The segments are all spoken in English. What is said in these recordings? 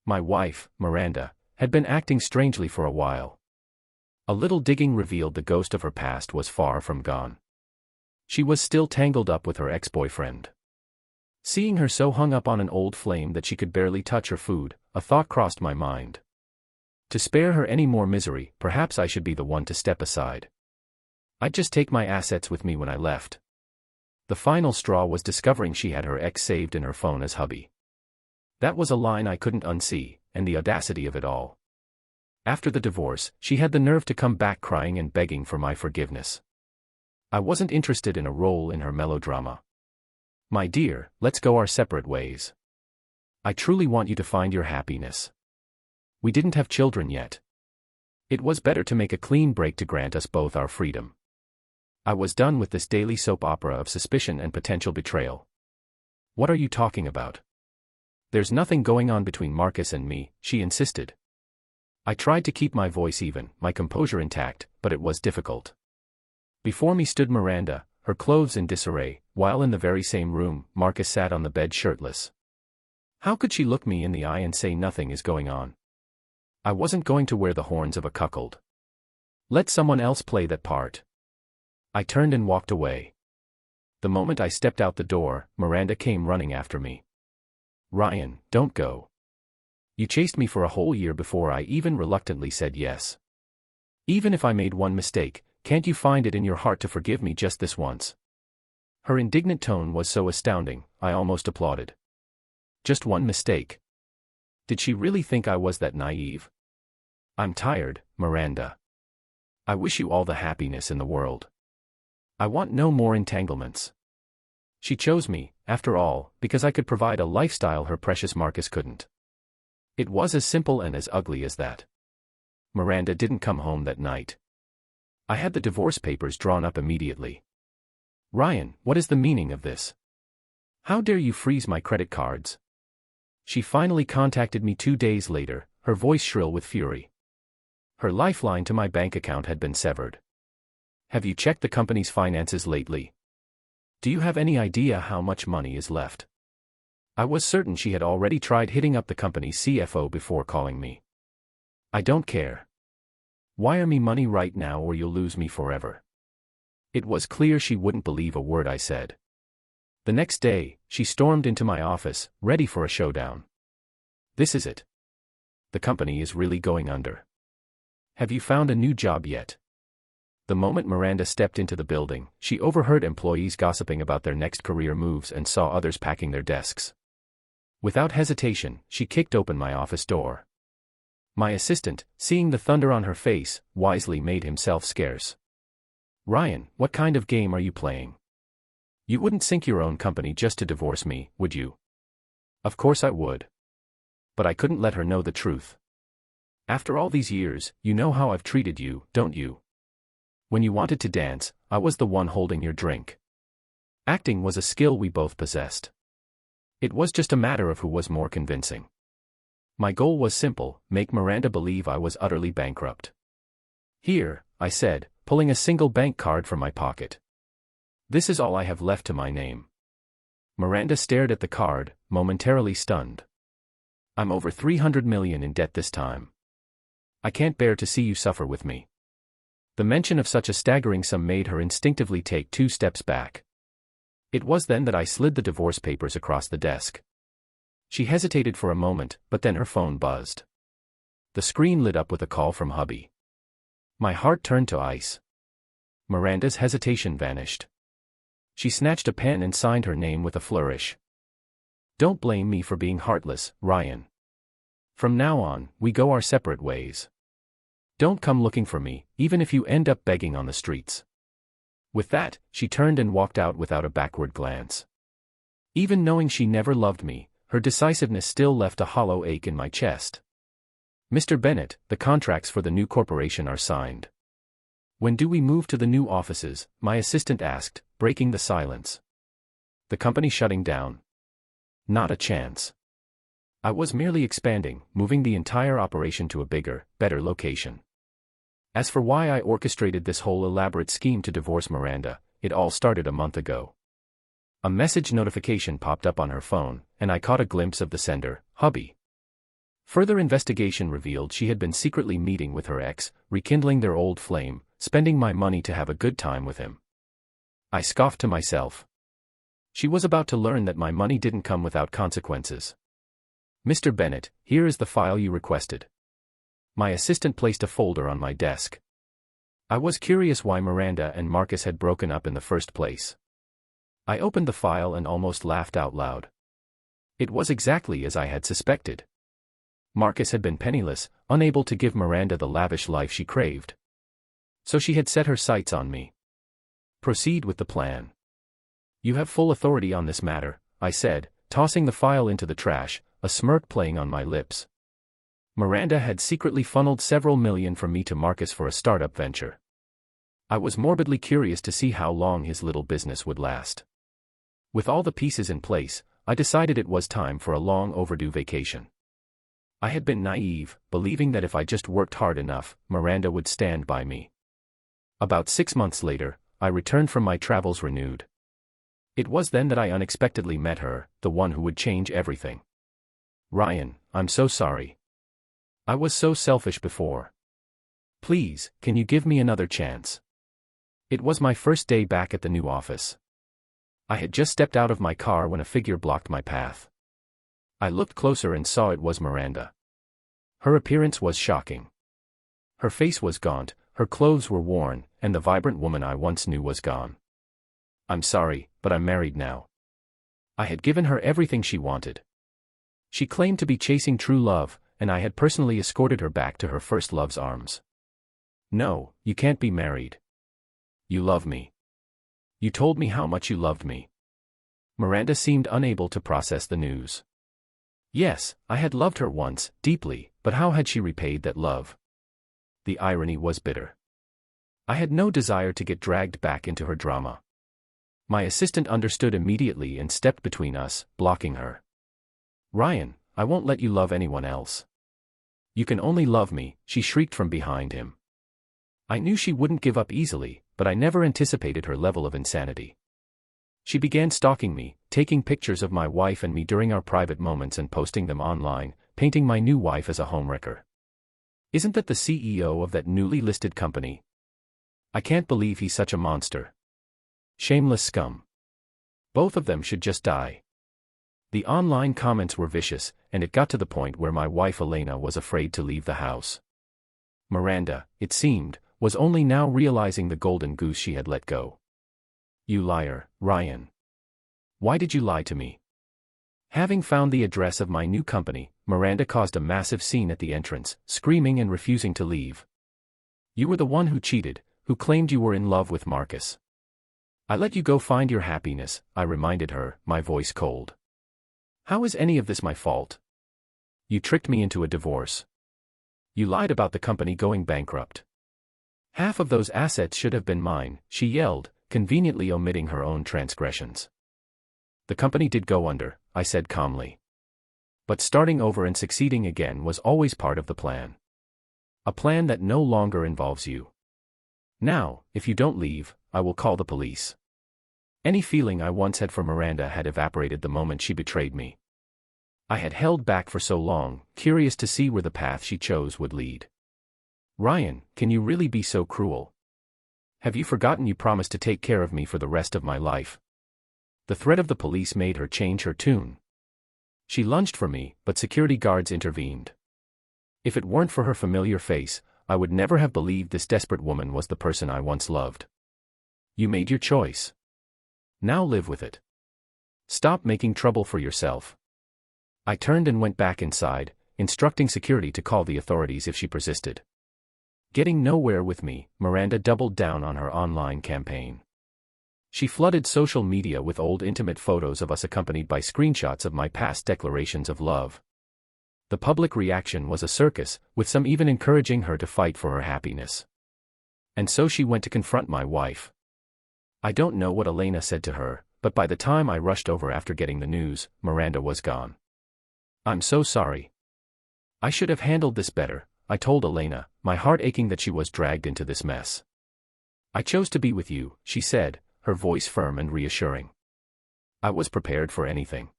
My wife, Miranda, had been acting strangely for a while. A little digging revealed the ghost of her past was far from gone. She was still tangled up with her ex-boyfriend. Seeing her so hung up on an old flame that she could barely touch her food, a thought crossed my mind. To spare her any more misery, perhaps I should be the one to step aside. I'd just take my assets with me when I left. The final straw was discovering she had her ex saved in her phone as hubby. That was a line I couldn't unsee, and the audacity of it all. After the divorce, she had the nerve to come back crying and begging for my forgiveness. I wasn't interested in a role in her melodrama. My dear, let's go our separate ways. I truly want you to find your happiness. We didn't have children yet. It was better to make a clean break to grant us both our freedom. I was done with this daily soap opera of suspicion and potential betrayal. What are you talking about? There's nothing going on between Marcus and me, she insisted. I tried to keep my voice even, my composure intact, but it was difficult. Before me stood Miranda, her clothes in disarray, while in the very same room, Marcus sat on the bed shirtless. How could she look me in the eye and say nothing is going on? I wasn't going to wear the horns of a cuckold. Let someone else play that part. I turned and walked away. The moment I stepped out the door, Miranda came running after me. Ryan, don't go. You chased me for a whole year before I even reluctantly said yes. Even if I made one mistake, can't you find it in your heart to forgive me just this once? Her indignant tone was so astounding, I almost applauded. Just one mistake. Did she really think I was that naive? I'm tired, Miranda. I wish you all the happiness in the world. I want no more entanglements. She chose me, after all, because I could provide a lifestyle her precious Marcus couldn't. It was as simple and as ugly as that. Miranda didn't come home that night. I had the divorce papers drawn up immediately. Ryan, what is the meaning of this? How dare you freeze my credit cards? She finally contacted me 2 days later, her voice shrill with fury. Her lifeline to my bank account had been severed. Have you checked the company's finances lately? Do you have any idea how much money is left? I was certain she had already tried hitting up the company's CFO before calling me. I don't care. Wire me money right now or you'll lose me forever. It was clear she wouldn't believe a word I said. The next day, she stormed into my office, ready for a showdown. This is it. The company is really going under. Have you found a new job yet? The moment Miranda stepped into the building, she overheard employees gossiping about their next career moves and saw others packing their desks. Without hesitation, she kicked open my office door. My assistant, seeing the thunder on her face, wisely made himself scarce. Ryan, what kind of game are you playing? You wouldn't sink your own company just to divorce me, would you? Of course I would. But I couldn't let her know the truth. After all these years, you know how I've treated you, don't you? When you wanted to dance, I was the one holding your drink. Acting was a skill we both possessed. It was just a matter of who was more convincing. My goal was simple, make Miranda believe I was utterly bankrupt. Here, I said, pulling a single bank card from my pocket. This is all I have left to my name. Miranda stared at the card, momentarily stunned. I'm over 300 million in debt this time. I can't bear to see you suffer with me. The mention of such a staggering sum made her instinctively take 2 steps back. It was then that I slid the divorce papers across the desk. She hesitated for a moment, but then her phone buzzed. The screen lit up with a call from hubby. My heart turned to ice. Miranda's hesitation vanished. She snatched a pen and signed her name with a flourish. Don't blame me for being heartless, Ryan. From now on, we go our separate ways. Don't come looking for me, even if you end up begging on the streets. With that, she turned and walked out without a backward glance. Even knowing she never loved me, her decisiveness still left a hollow ache in my chest. Mr. Bennett, the contracts for the new corporation are signed. When do we move to the new offices? My assistant asked, breaking the silence. The company shutting down? Not a chance. I was merely expanding, moving the entire operation to a bigger, better location. As for why I orchestrated this whole elaborate scheme to divorce Miranda, it all started a month ago. A message notification popped up on her phone, and I caught a glimpse of the sender, hubby. Further investigation revealed she had been secretly meeting with her ex, rekindling their old flame, spending my money to have a good time with him. I scoffed to myself. She was about to learn that my money didn't come without consequences. "Mr. Bennett, here is the file you requested." My assistant placed a folder on my desk. I was curious why Miranda and Marcus had broken up in the first place. I opened the file and almost laughed out loud. It was exactly as I had suspected. Marcus had been penniless, unable to give Miranda the lavish life she craved. So she had set her sights on me. "Proceed with the plan." "You have full authority on this matter," I said, tossing the file into the trash, a smirk playing on my lips. Miranda had secretly funneled several million from me to Marcus for a startup venture. I was morbidly curious to see how long his little business would last. With all the pieces in place, I decided it was time for a long overdue vacation. I had been naive, believing that if I just worked hard enough, Miranda would stand by me. About 6 months later, I returned from my travels renewed. It was then that I unexpectedly met her, the one who would change everything. "Ryan, I'm so sorry. I was so selfish before. Please, can you give me another chance?" It was my first day back at the new office. I had just stepped out of my car when a figure blocked my path. I looked closer and saw it was Miranda. Her appearance was shocking. Her face was gaunt, her clothes were worn, and the vibrant woman I once knew was gone. "I'm sorry, but I'm married now." I had given her everything she wanted. She claimed to be chasing true love, and I had personally escorted her back to her first love's arms. "No, you can't be married. You love me. You told me how much you loved me." Miranda seemed unable to process the news. Yes, I had loved her once, deeply, but how had she repaid that love? The irony was bitter. I had no desire to get dragged back into her drama. My assistant understood immediately and stepped between us, blocking her. "Ryan, I won't let you love anyone else. You can only love me," she shrieked from behind him. I knew she wouldn't give up easily, but I never anticipated her level of insanity. She began stalking me, taking pictures of my wife and me during our private moments and posting them online, painting my new wife as a homewrecker. "Isn't that the CEO of that newly listed company? I can't believe he's such a monster. Shameless scum. Both of them should just die." The online comments were vicious, and it got to the point where my wife Elena was afraid to leave the house. Miranda, it seemed, was only now realizing the golden goose she had let go. "You liar, Ryan. Why did you lie to me?" Having found the address of my new company, Miranda caused a massive scene at the entrance, screaming and refusing to leave. "You were the one who cheated, who claimed you were in love with Marcus. I let you go find your happiness," I reminded her, my voice cold. "How is any of this my fault? You tricked me into a divorce. You lied about the company going bankrupt. Half of those assets should have been mine," she yelled, conveniently omitting her own transgressions. "The company did go under," I said calmly. "But starting over and succeeding again was always part of the plan. A plan that no longer involves you. Now, if you don't leave, I will call the police." Any feeling I once had for Miranda had evaporated the moment she betrayed me. I had held back for so long, curious to see where the path she chose would lead. "Ryan, can you really be so cruel? Have you forgotten you promised to take care of me for the rest of my life?" The threat of the police made her change her tune. She lunged for me, but security guards intervened. If it weren't for her familiar face, I would never have believed this desperate woman was the person I once loved. "You made your choice. Now live with it. Stop making trouble for yourself." I turned and went back inside, instructing security to call the authorities if she persisted. Getting nowhere with me, Miranda doubled down on her online campaign. She flooded social media with old intimate photos of us accompanied by screenshots of my past declarations of love. The public reaction was a circus, with some even encouraging her to fight for her happiness. And so she went to confront my wife. I don't know what Elena said to her, but by the time I rushed over after getting the news, Miranda was gone. "I'm so sorry. I should have handled this better," I told Elena, my heart aching that she was dragged into this mess. "I chose to be with you," she said, her voice firm and reassuring. I was prepared for anything.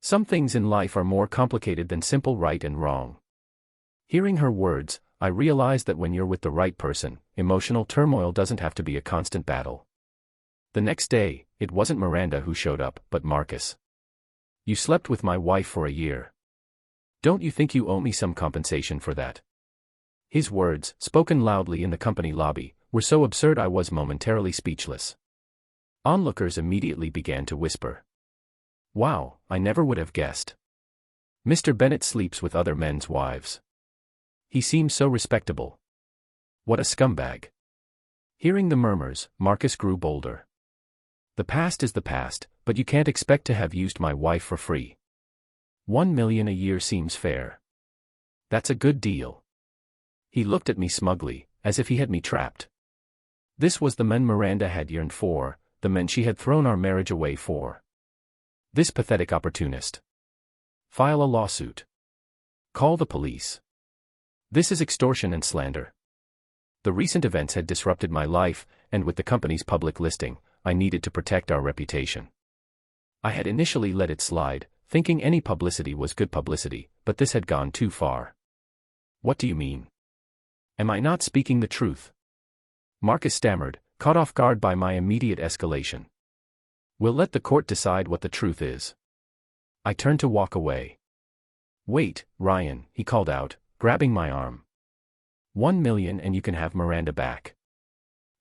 Some things in life are more complicated than simple right and wrong. Hearing her words, I realized that when you're with the right person, emotional turmoil doesn't have to be a constant battle. The next day, it wasn't Miranda who showed up, but Marcus. You slept with my wife for a year. Don't you think you owe me some compensation for that? His words, spoken loudly in the company lobby, were so absurd I was momentarily speechless. Onlookers immediately began to whisper. Wow, I never would have guessed. Mr. Bennett sleeps with other men's wives. He seems so respectable. What a scumbag. Hearing the murmurs, Marcus grew bolder. The past is the past, but you can't expect to have used my wife for free. 1 million a year seems fair. That's a good deal. He looked at me smugly, as if he had me trapped. This was the men Miranda had yearned for, the men she had thrown our marriage away for. This pathetic opportunist. File a lawsuit. Call the police. This is extortion and slander. The recent events had disrupted my life, and with the company's public listing, I needed to protect our reputation. I had initially let it slide, thinking any publicity was good publicity, but this had gone too far. What do you mean? Am I not speaking the truth? Marcus stammered, caught off guard by my immediate escalation. We'll let the court decide what the truth is. I turned to walk away. Wait, Ryan, he called out, grabbing my arm. 1 million and you can have Miranda back.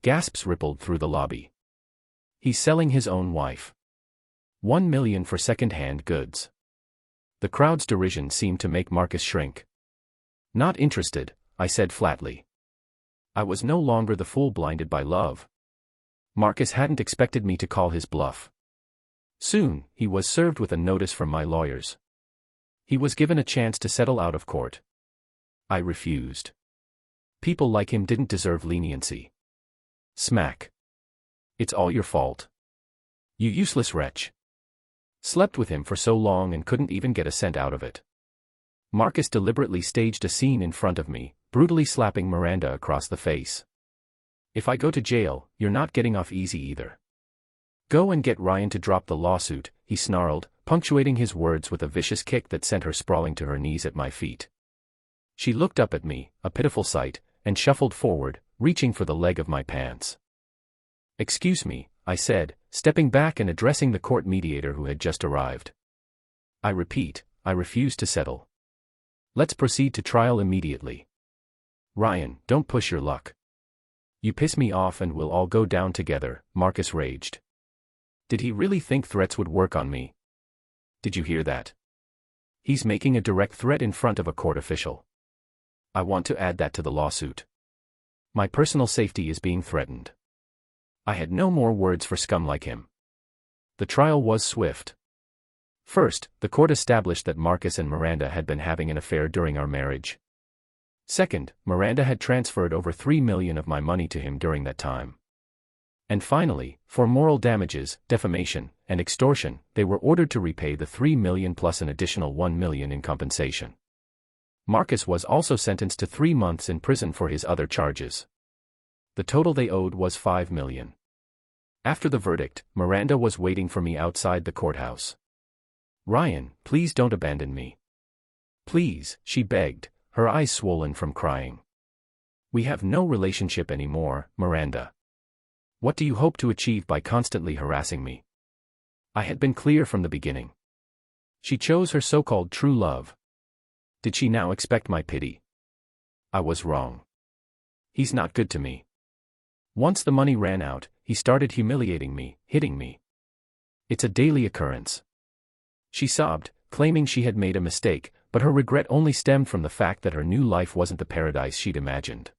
Gasps rippled through the lobby. He's selling his own wife. 1 million for second-hand goods. The crowd's derision seemed to make Marcus shrink. Not interested, I said flatly. I was no longer the fool blinded by love. Marcus hadn't expected me to call his bluff. Soon, he was served with a notice from my lawyers. He was given a chance to settle out of court. I refused. People like him didn't deserve leniency. Smack. It's all your fault. You useless wretch. Slept with him for so long and couldn't even get a cent out of it. Marcus deliberately staged a scene in front of me, brutally slapping Miranda across the face. If I go to jail, you're not getting off easy either. Go and get Ryan to drop the lawsuit, he snarled, punctuating his words with a vicious kick that sent her sprawling to her knees at my feet. She looked up at me, a pitiful sight, and shuffled forward, reaching for the leg of my pants. Excuse me, I said, stepping back and addressing the court mediator who had just arrived. I repeat, I refuse to settle. Let's proceed to trial immediately. Ryan, don't push your luck. You piss me off and we'll all go down together, Marcus raged. Did he really think threats would work on me? Did you hear that? He's making a direct threat in front of a court official. I want to add that to the lawsuit. My personal safety is being threatened. I had no more words for scum like him. The trial was swift. First, the court established that Marcus and Miranda had been having an affair during our marriage. Second, Miranda had transferred over 3 million of my money to him during that time. And finally, for moral damages, defamation, and extortion, they were ordered to repay the 3 million plus an additional 1 million in compensation. Marcus was also sentenced to 3 months in prison for his other charges. The total they owed was 5 million. After the verdict, Miranda was waiting for me outside the courthouse. Ryan, please don't abandon me. Please, she begged, her eyes swollen from crying. We have no relationship anymore, Miranda. What do you hope to achieve by constantly harassing me? I had been clear from the beginning. She chose her so-called true love. Did she now expect my pity? I was wrong. He's not good to me. Once the money ran out, he started humiliating me, hitting me. It's a daily occurrence. She sobbed, claiming she had made a mistake, but her regret only stemmed from the fact that her new life wasn't the paradise she'd imagined.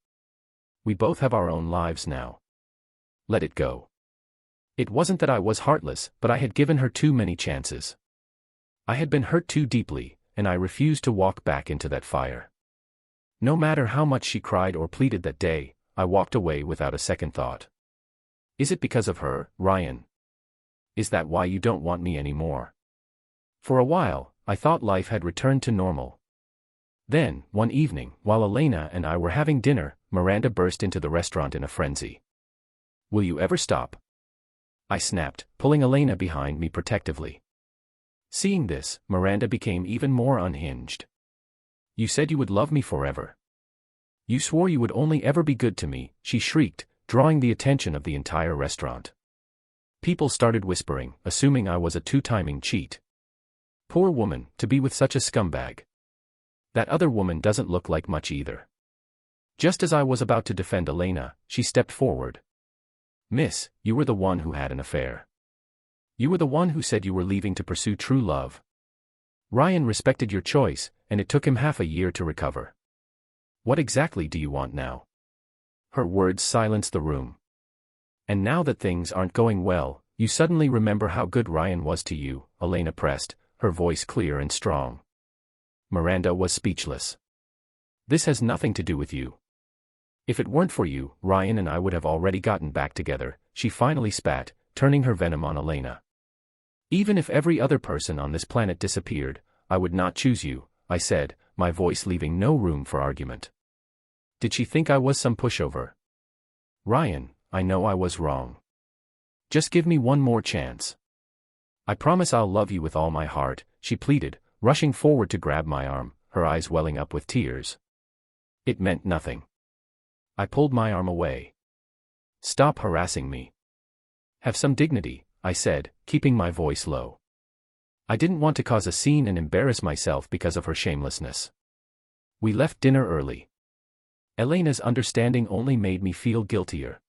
We both have our own lives now. Let it go. It wasn't that I was heartless, but I had given her too many chances. I had been hurt too deeply, and I refused to walk back into that fire. No matter how much she cried or pleaded that day, I walked away without a second thought. Is it because of her, Ryan? Is that why you don't want me anymore? For a while, I thought life had returned to normal. Then, one evening, while Elena and I were having dinner, Miranda burst into the restaurant in a frenzy. Will you ever stop? I snapped, pulling Elena behind me protectively. Seeing this, Miranda became even more unhinged. You said you would love me forever. You swore you would only ever be good to me, she shrieked, drawing the attention of the entire restaurant. People started whispering, assuming I was a two-timing cheat. Poor woman, to be with such a scumbag. That other woman doesn't look like much either. Just as I was about to defend Elena, she stepped forward. Miss, you were the one who had an affair. You were the one who said you were leaving to pursue true love. Ryan respected your choice, and it took him half a year to recover. What exactly do you want now? Her words silenced the room. And now that things aren't going well, you suddenly remember how good Ryan was to you, Elena pressed, her voice clear and strong. Miranda was speechless. This has nothing to do with you. If it weren't for you, Ryan and I would have already gotten back together, she finally spat, turning her venom on Elena. Even if every other person on this planet disappeared, I would not choose you, I said, my voice leaving no room for argument. Did she think I was some pushover? Ryan, I know I was wrong. Just give me one more chance. I promise I'll love you with all my heart, she pleaded, rushing forward to grab my arm, her eyes welling up with tears. It meant nothing. I pulled my arm away. Stop harassing me. Have some dignity, I said, keeping my voice low. I didn't want to cause a scene and embarrass myself because of her shamelessness. We left dinner early. Elena's understanding only made me feel guiltier.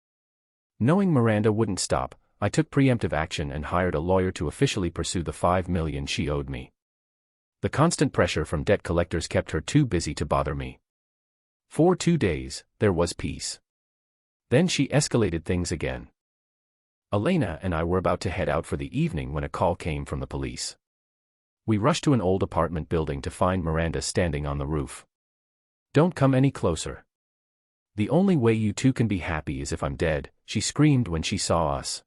Knowing Miranda wouldn't stop, I took preemptive action and hired a lawyer to officially pursue the $5 million she owed me. The constant pressure from debt collectors kept her too busy to bother me. For 2 days, there was peace. Then she escalated things again. Elena and I were about to head out for the evening when a call came from the police. We rushed to an old apartment building to find Miranda standing on the roof. Don't come any closer. The only way you two can be happy is if I'm dead, she screamed when she saw us.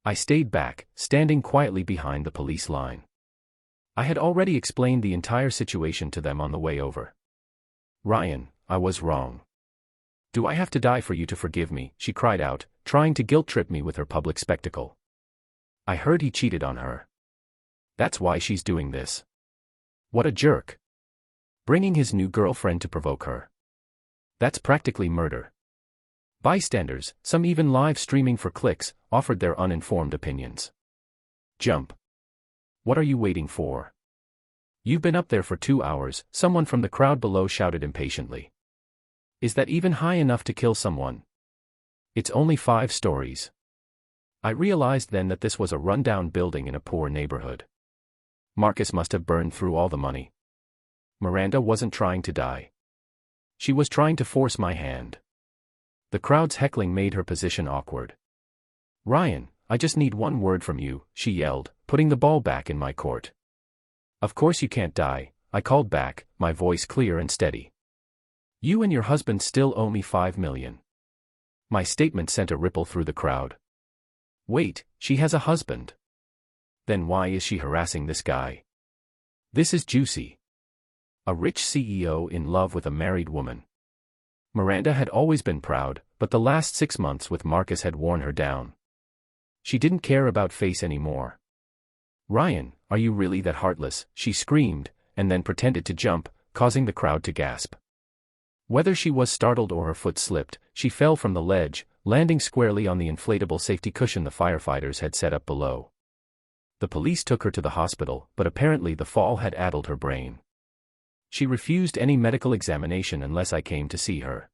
I stayed back, standing quietly behind the police line. I had already explained the entire situation to them on the way over. Ryan, I was wrong. Do I have to die for you to forgive me? She cried out, trying to guilt-trip me with her public spectacle. I heard he cheated on her. That's why she's doing this. What a jerk. Bringing his new girlfriend to provoke her. That's practically murder. Bystanders, some even live streaming for clicks, offered their uninformed opinions. Jump. What are you waiting for? You've been up there for 2 hours, someone from the crowd below shouted impatiently. Is that even high enough to kill someone? It's only 5 stories. I realized then that this was a rundown building in a poor neighborhood. Marcus must have burned through all the money. Miranda wasn't trying to die. She was trying to force my hand. The crowd's heckling made her position awkward. Ryan, I just need one word from you, she yelled, putting the ball back in my court. Of course you can't die, I called back, my voice clear and steady. You and your husband still owe me $5 million. My statement sent a ripple through the crowd. Wait, she has a husband. Then why is she harassing this guy? This is juicy. A rich CEO in love with a married woman. Miranda had always been proud, but the last 6 months with Marcus had worn her down. She didn't care about face anymore. Ryan, are you really that heartless? She screamed, and then pretended to jump, causing the crowd to gasp. Whether she was startled or her foot slipped, she fell from the ledge, landing squarely on the inflatable safety cushion the firefighters had set up below. The police took her to the hospital, but apparently the fall had addled her brain. She refused any medical examination unless I came to see her.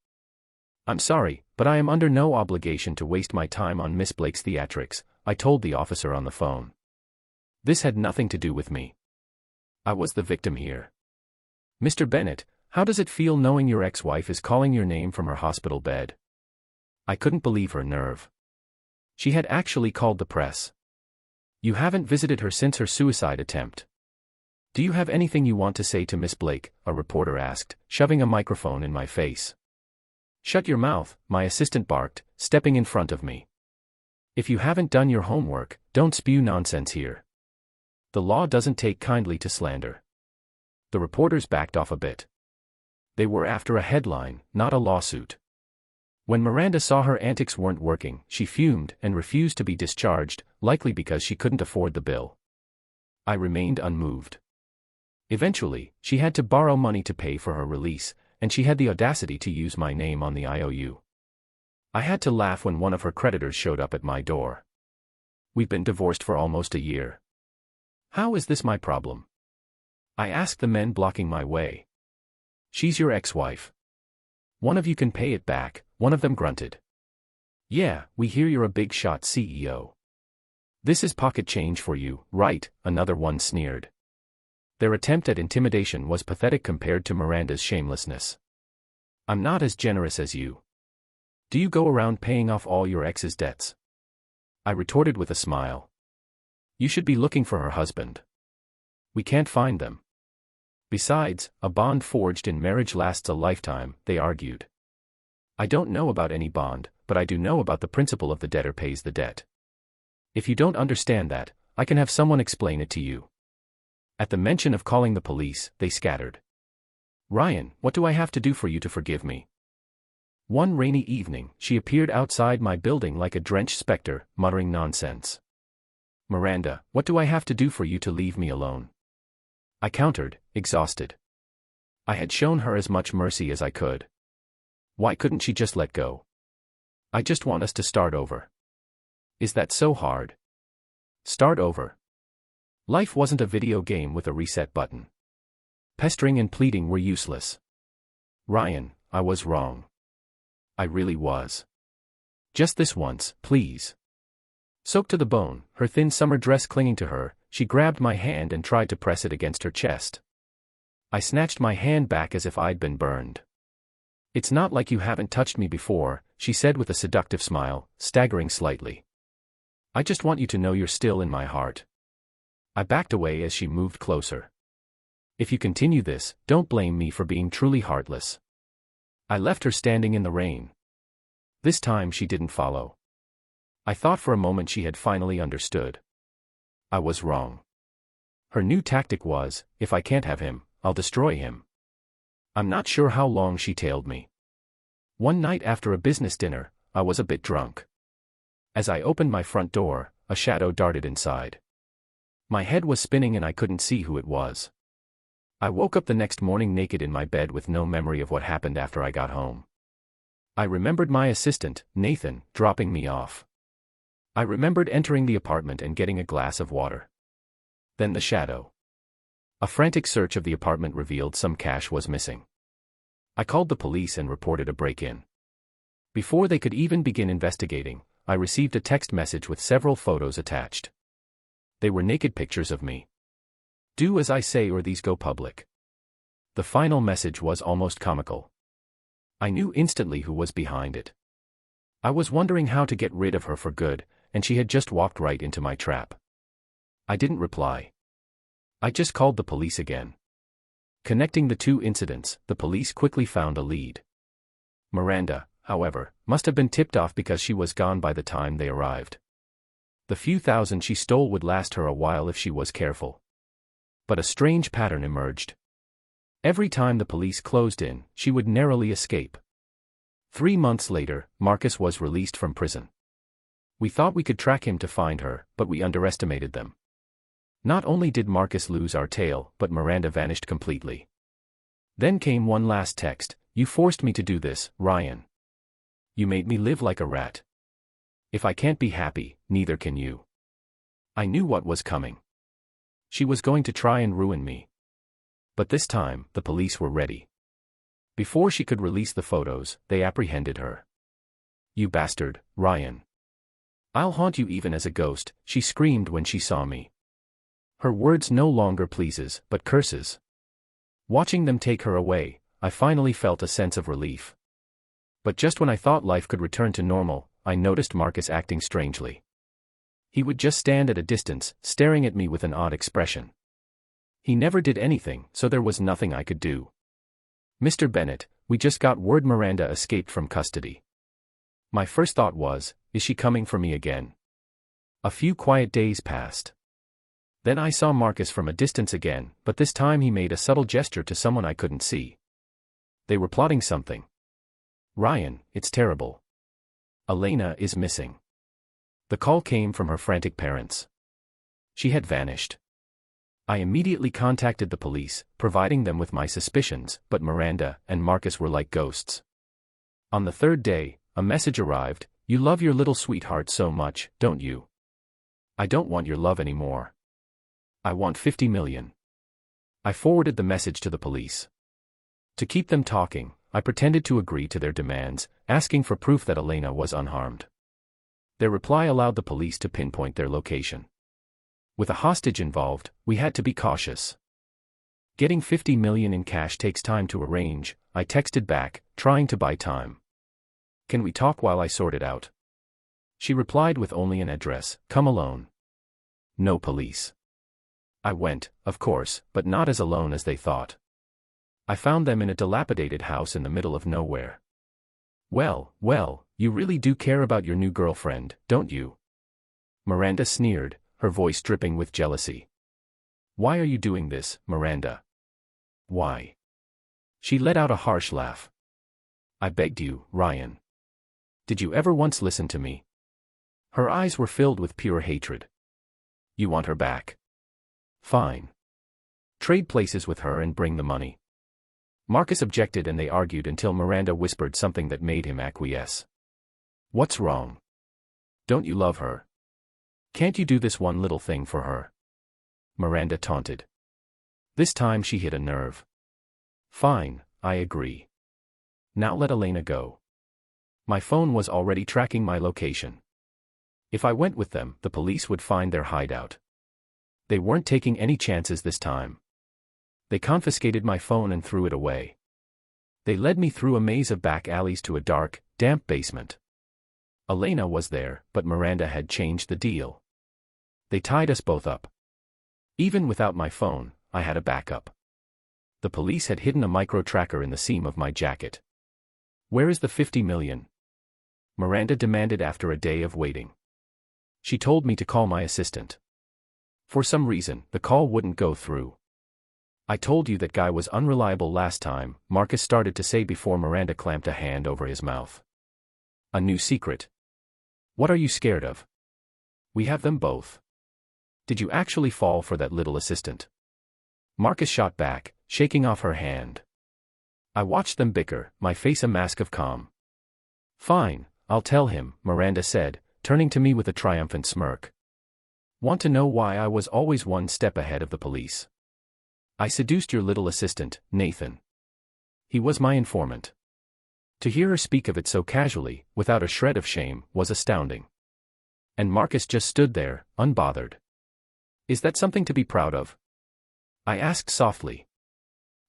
I'm sorry, but I am under no obligation to waste my time on Miss Blake's theatrics, I told the officer on the phone. This had nothing to do with me. I was the victim here. Mr. Bennett, how does it feel knowing your ex-wife is calling your name from her hospital bed? I couldn't believe her nerve. She had actually called the press. You haven't visited her since her suicide attempt. Do you have anything you want to say to Miss Blake? A reporter asked, shoving a microphone in my face. Shut your mouth, my assistant barked, stepping in front of me. If you haven't done your homework, don't spew nonsense here. The law doesn't take kindly to slander. The reporters backed off a bit. They were after a headline, not a lawsuit. When Miranda saw her antics weren't working, she fumed and refused to be discharged, likely because she couldn't afford the bill. I remained unmoved. Eventually, she had to borrow money to pay for her release, and she had the audacity to use my name on the IOU. I had to laugh when one of her creditors showed up at my door. We've been divorced for almost a year. How is this my problem? I asked the men blocking my way. She's your ex-wife. One of you can pay it back, one of them grunted. Yeah, we hear you're a big shot CEO. This is pocket change for you, right? Another one sneered. Their attempt at intimidation was pathetic compared to Miranda's shamelessness. I'm not as generous as you. Do you go around paying off all your ex's debts? I retorted with a smile. You should be looking for her husband. We can't find them. Besides, a bond forged in marriage lasts a lifetime, they argued. I don't know about any bond, but I do know about the principle of the debtor pays the debt. If you don't understand that, I can have someone explain it to you. At the mention of calling the police, they scattered. Ryan, what do I have to do for you to forgive me? One rainy evening, she appeared outside my building like a drenched specter, muttering nonsense. Miranda, what do I have to do for you to leave me alone? I countered, exhausted. I had shown her as much mercy as I could. Why couldn't she just let go? I just want us to start over. Is that so hard? Start over. Life wasn't a video game with a reset button. Pestering and pleading were useless. Ryan, I was wrong. I really was. Just this once, please. Soaked to the bone, her thin summer dress clinging to her, she grabbed my hand and tried to press it against her chest. I snatched my hand back as if I'd been burned. It's not like you haven't touched me before, she said with a seductive smile, staggering slightly. I just want you to know you're still in my heart. I backed away as she moved closer. If you continue this, don't blame me for being truly heartless. I left her standing in the rain. This time she didn't follow. I thought for a moment she had finally understood. I was wrong. Her new tactic was, if I can't have him, I'll destroy him. I'm not sure how long she tailed me. One night after a business dinner, I was a bit drunk. As I opened my front door, a shadow darted inside. My head was spinning and I couldn't see who it was. I woke up the next morning naked in my bed with no memory of what happened after I got home. I remembered my assistant, Nathan, dropping me off. I remembered entering the apartment and getting a glass of water. Then the shadow. A frantic search of the apartment revealed some cash was missing. I called the police and reported a break-in. Before they could even begin investigating, I received a text message with several photos attached. They were naked pictures of me. Do as I say or these go public. The final message was almost comical. I knew instantly who was behind it. I was wondering how to get rid of her for good, and she had just walked right into my trap. I didn't reply. I just called the police again. Connecting the two incidents, the police quickly found a lead. Miranda, however, must have been tipped off because she was gone by the time they arrived. The few thousand she stole would last her a while if she was careful. But a strange pattern emerged. Every time the police closed in, she would narrowly escape. 3 months later, Marcus was released from prison. We thought we could track him to find her, but we underestimated them. Not only did Marcus lose our tail, but Miranda vanished completely. Then came one last text, "You forced me to do this, Ryan. You made me live like a rat. If I can't be happy, neither can you." I knew what was coming. She was going to try and ruin me. But this time, the police were ready. Before she could release the photos, they apprehended her. "You bastard, Ryan. I'll haunt you even as a ghost," she screamed when she saw me. Her words no longer pleases, but curses. Watching them take her away, I finally felt a sense of relief. But just when I thought life could return to normal, I noticed Marcus acting strangely. He would just stand at a distance, staring at me with an odd expression. He never did anything, so there was nothing I could do. "Mr. Bennett, we just got word Miranda escaped from custody." My first thought was, is she coming for me again? A few quiet days passed. Then I saw Marcus from a distance again, but this time he made a subtle gesture to someone I couldn't see. They were plotting something. "Ryan, it's terrible. Elena is missing." The call came from her frantic parents. She had vanished. I immediately contacted the police, providing them with my suspicions, but Miranda and Marcus were like ghosts. On the third day, a message arrived: "You love your little sweetheart so much, don't you?" "I don't want your love anymore. I want 50 million. I forwarded the message to the police. To keep them talking, I pretended to agree to their demands, asking for proof that Elena was unharmed. Their reply allowed the police to pinpoint their location. With a hostage involved, we had to be cautious. "Getting 50 million in cash takes time to arrange," I texted back, trying to buy time. "Can we talk while I sort it out?" She replied with only an address: "Come alone." No police. I went, of course, but not as alone as they thought. I found them in a dilapidated house in the middle of nowhere. Well, you really do care about your new girlfriend, don't you?" Miranda sneered, her voice dripping with jealousy. "Why are you doing this, Miranda? Why?" She let out a harsh laugh. "I begged you, Ryan. Did you ever once listen to me?" Her eyes were filled with pure hatred. "You want her back? Fine. Trade places with her and bring the money." Marcus objected and they argued until Miranda whispered something that made him acquiesce. "What's wrong? Don't you love her? Can't you do this one little thing for her?" Miranda taunted. This time she hit a nerve. "Fine, I agree. Now let Elena go." My phone was already tracking my location. If I went with them, the police would find their hideout. They weren't taking any chances this time. They confiscated my phone and threw it away. They led me through a maze of back alleys to a dark, damp basement. Elena was there, but Miranda had changed the deal. They tied us both up. Even without my phone, I had a backup. The police had hidden a micro-tracker in the seam of my jacket. "Where is the 50 million? Miranda demanded after a day of waiting. She told me to call my assistant. For some reason, the call wouldn't go through. "I told you that guy was unreliable last time," Marcus started to say before Miranda clamped a hand over his mouth. "A new secret? What are you scared of? We have them both. Did you actually fall for that little assistant?" Marcus shot back, shaking off her hand. I watched them bicker, my face a mask of calm. "Fine, I'll tell him," Miranda said, turning to me with a triumphant smirk. "Want to know why I was always one step ahead of the police? I seduced your little assistant, Nathan. He was my informant." To hear her speak of it so casually, without a shred of shame, was astounding. And Marcus just stood there, unbothered. "Is that something to be proud of?" I asked softly.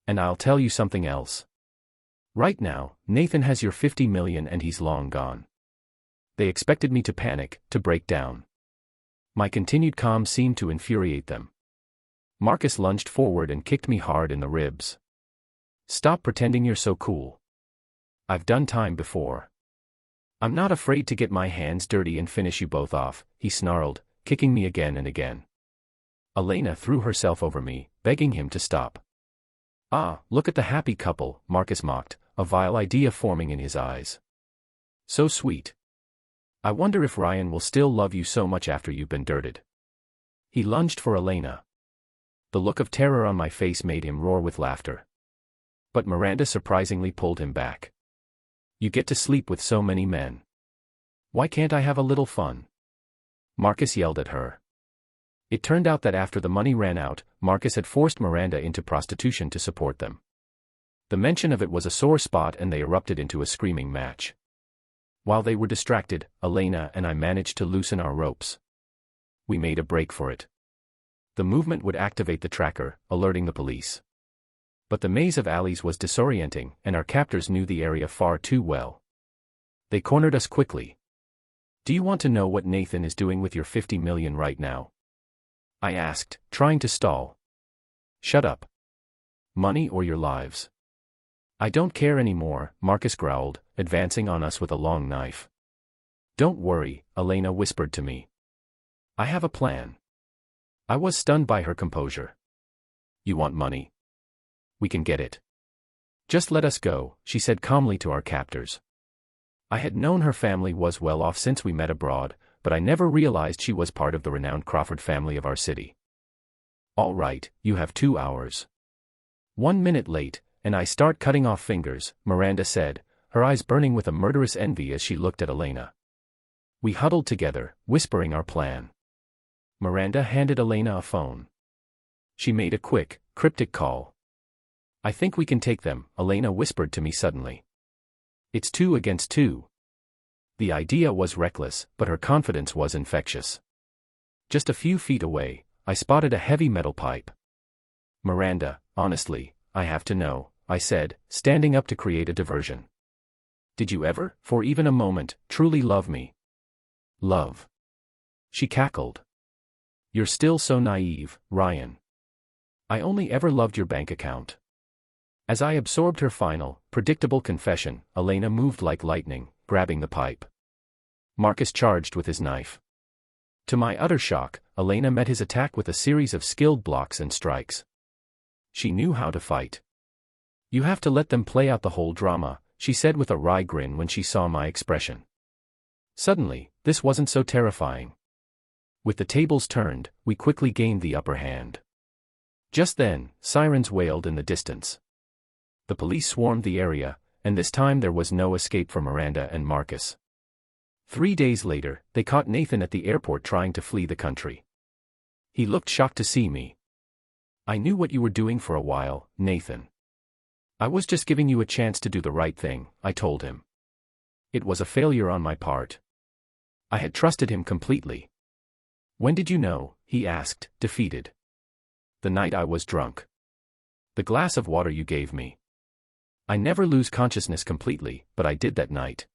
"And I'll tell you something else. Right now, Nathan has your 50 million and he's long gone." They expected me to panic, to break down. My continued calm seemed to infuriate them. Marcus lunged forward and kicked me hard in the ribs. "Stop pretending you're so cool. I've done time before. I'm not afraid to get my hands dirty and finish you both off," he snarled, kicking me again and again. Elena threw herself over me, begging him to stop. "Ah, look at the happy couple," Marcus mocked, a vile idea forming in his eyes. "So sweet. I wonder if Ryan will still love you so much after you've been dirted." He lunged for Elena. The look of terror on my face made him roar with laughter. But Miranda surprisingly pulled him back. "You get to sleep with so many men. Why can't I have a little fun?" Marcus yelled at her. It turned out that after the money ran out, Marcus had forced Miranda into prostitution to support them. The mention of it was a sore spot and they erupted into a screaming match. While they were distracted, Elena and I managed to loosen our ropes. We made a break for it. The movement would activate the tracker, alerting the police. But the maze of alleys was disorienting, and our captors knew the area far too well. They cornered us quickly. "Do you want to know what Nathan is doing with your 50 million right now?" I asked, trying to stall. "Shut up. Money or your lives?" "I don't care anymore," Marcus growled, advancing on us with a long knife. "Don't worry," Elena whispered to me. "I have a plan." I was stunned by her composure. "You want money? We can get it. Just let us go," she said calmly to our captors. I had known her family was well off since we met abroad, but I never realized she was part of the renowned Crawford family of our city. All right, you have 2 hours. 1 minute late, and I start cutting off fingers, Miranda said, her eyes burning with a murderous envy as she looked at Elena. We huddled together, whispering our plan. Miranda handed Elena a phone. She made a quick, cryptic call. I think we can take them, Elena whispered to me suddenly. It's 2 against 2. The idea was reckless, but her confidence was infectious. Just a few feet away, I spotted a heavy metal pipe. Miranda, honestly, I have to know, I said, standing up to create a diversion. Did you ever, for even a moment, truly love me? Love? She cackled. You're still so naive, Ryan. I only ever loved your bank account. As I absorbed her final, predictable confession, Elena moved like lightning, grabbing the pipe. Marcus charged with his knife. To my utter shock, Elena met his attack with a series of skilled blocks and strikes. She knew how to fight. You have to let them play out the whole drama, she said with a wry grin when she saw my expression. Suddenly, this wasn't so terrifying. With the tables turned, we quickly gained the upper hand. Just then, sirens wailed in the distance. The police swarmed the area, and this time there was no escape for Miranda and Marcus. 3 days later, they caught Nathan at the airport trying to flee the country. He looked shocked to see me. I knew what you were doing for a while, Nathan. I was just giving you a chance to do the right thing, I told him. It was a failure on my part. I had trusted him completely. When did you know? He asked, defeated. The night I was drunk. The glass of water you gave me. I never lose consciousness completely, but I did that night.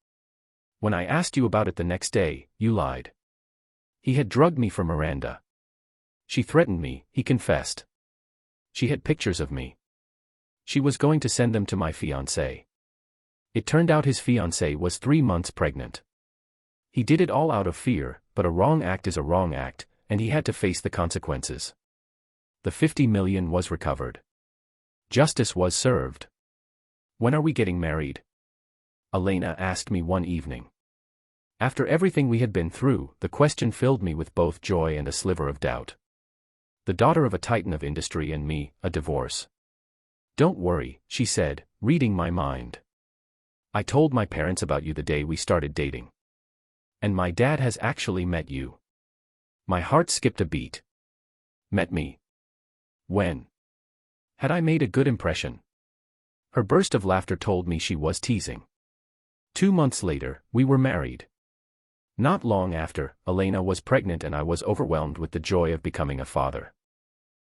When I asked you about it the next day, you lied. He had drugged me for Miranda. She threatened me, he confessed. She had pictures of me. She was going to send them to my fiancé. It turned out his fiancée was 3 months pregnant. He did it all out of fear, but a wrong act is a wrong act, and he had to face the consequences. The 50 million was recovered. Justice was served. When are we getting married? Elena asked me one evening. After everything we had been through, the question filled me with both joy and a sliver of doubt. The daughter of a titan of industry and me, a divorce. Don't worry, she said, reading my mind. I told my parents about you the day we started dating. And my dad has actually met you. My heart skipped a beat. Met me? When? Had I made a good impression? Her burst of laughter told me she was teasing. 2 months later, we were married. Not long after, Elena was pregnant and I was overwhelmed with the joy of becoming a father.